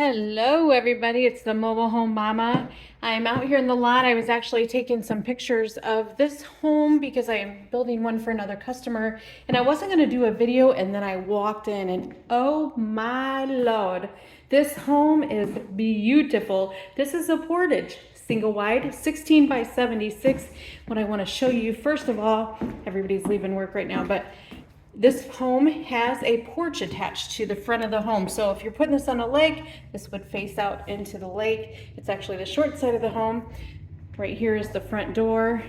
Hello everybody, it's the Mobile Home Mama. I'm out here in the lot. I was actually taking some pictures of this home because I am building one for another customer and I wasn't going to do a video, and then I walked in and oh my lord, this home is beautiful. This is a Portage single wide 16 by 76. What I want to show you first of all, everybody's leaving work right now, but this home has a porch attached to the front of the home. So if you're putting this on a lake, this would face out into the lake. It's actually the short side of the home. Right here is the front door.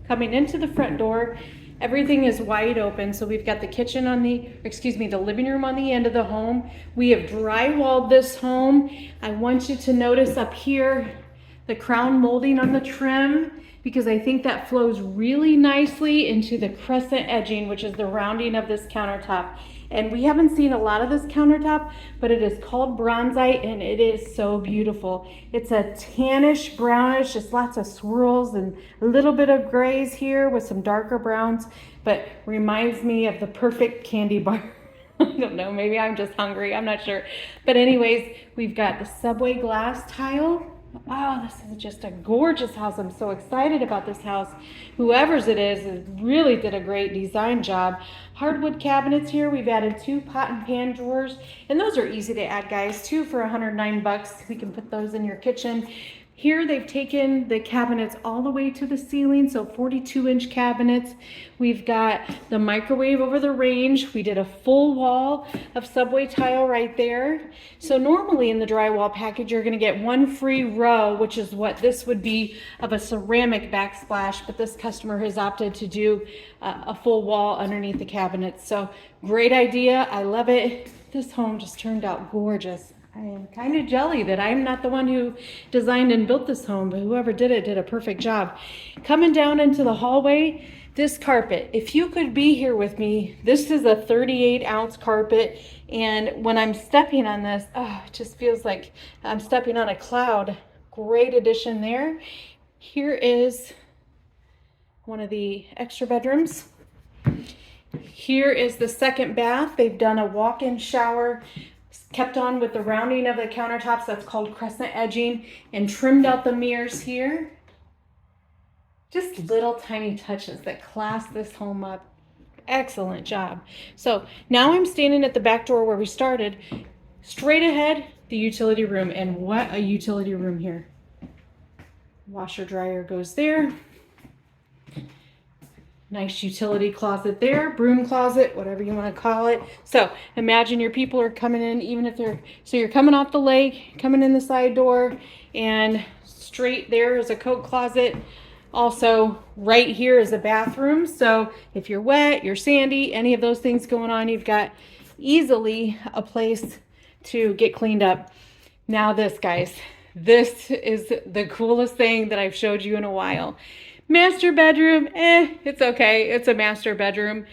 Coming into the front door, everything is wide open. So we've got the kitchen on the living room on the end of the home. We have drywalled this home. I want you to notice up here the crown molding on the trim, because I think that flows really nicely into the crescent edging, which is the rounding of this countertop. And we haven't seen a lot of this countertop, but it is called bronzite and it is so beautiful. It's a tannish brownish, just lots of swirls and a little bit of grays here with some darker browns, but reminds me of the perfect candy bar. I don't know, maybe I'm just hungry, I'm not sure. But anyways, we've got the subway glass tile. Oh, this is just a gorgeous house. I'm so excited about this house. Whoever's it is really did a great design job. Hardwood cabinets here. We've added 2 pot and pan drawers, and those are easy to add, guys, too, for $109. We can put those in your kitchen. Here they've taken the cabinets all the way to the ceiling, so 42-inch cabinets. We've got the microwave over the range. We did a full wall of subway tile right there. So normally in the drywall package, you're gonna get 1 free row, which is what this would be, of a ceramic backsplash, but this customer has opted to do a full wall underneath the cabinets. So great idea, I love it. This home just turned out gorgeous. I am kind of jelly that I'm not the one who designed and built this home, but whoever did it did a perfect job. Coming down into the hallway, this carpet, if you could be here with me, this is a 38-ounce carpet, and when I'm stepping on this, oh, it just feels like I'm stepping on a cloud. Great addition there. Here is one of the extra bedrooms. Here is the second bath. They've done a walk-in shower, kept on with the rounding of the countertops, that's called crescent edging, and trimmed out the mirrors here. Just little tiny touches that class this home up. Excellent job. So now I'm standing at the back door where we started. Straight ahead, the utility room, and what a utility room here. Washer dryer goes there. Nice utility closet there, broom closet, whatever you want to call it. So imagine your people are coming in, even if so you're coming off the lake, coming in the side door, and straight there is a coat closet. Also, right here is a bathroom. So if you're wet, you're sandy, any of those things going on, you've got easily a place to get cleaned up. Now this, guys, this is the coolest thing that I've showed you in a while. Master bedroom, it's okay. It's a master bedroom.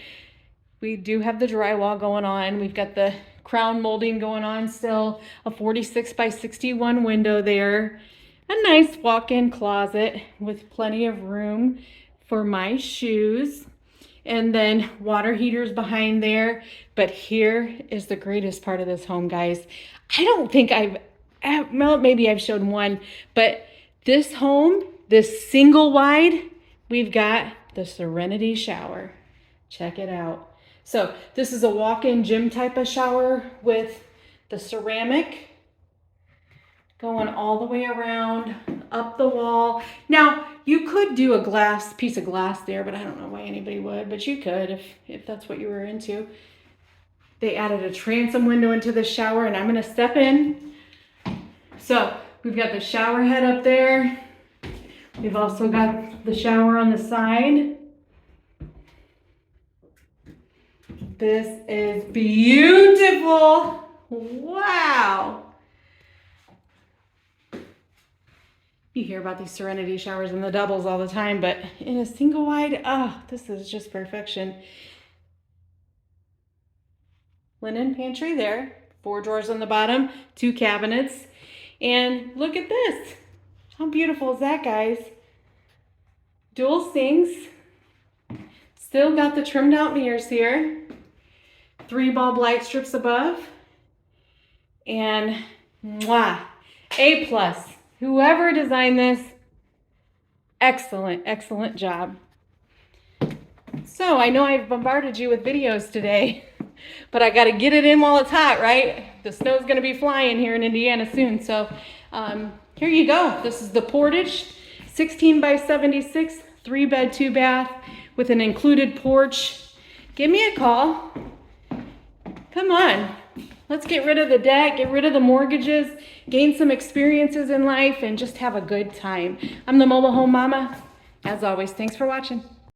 We do have the drywall going on. We've got the crown molding going on still. A 46 by 61 window there. A nice walk-in closet with plenty of room for my shoes. And then water heaters behind there. But here is the greatest part of this home, guys. I don't think well, maybe I've shown one, but this home, this single wide, we've got the Serenity Shower. Check it out. So this is a walk-in gym type of shower with the ceramic going all the way around, up the wall. Now, you could do a piece of glass there, but I don't know why anybody would, but you could if that's what you were into. They added a transom window into the shower, and I'm gonna step in. So we've got the shower head up there. We've also got the shower on the side. This is beautiful. Wow. You hear about these Serenity showers and the doubles all the time, but in a single wide, oh, this is just perfection. Linen pantry there, 4 drawers on the bottom, 2 cabinets. And look at this. How beautiful is that, guys? Dual sinks. Still got the trimmed out mirrors here. 3 bulb light strips above. And Mwah. A plus. Whoever designed this, excellent, excellent job. So I know I've bombarded you with videos today, but I got to get it in while it's hot, right? The snow's going to be flying here in Indiana soon. So here you go. This is the Portage 16 by 76, 3-bed, 2-bath with an included porch. Give me a call. Come on. Let's get rid of the debt, get rid of the mortgages, gain some experiences in life, and just have a good time. I'm the Mobile Home Mama. As always, thanks for watching.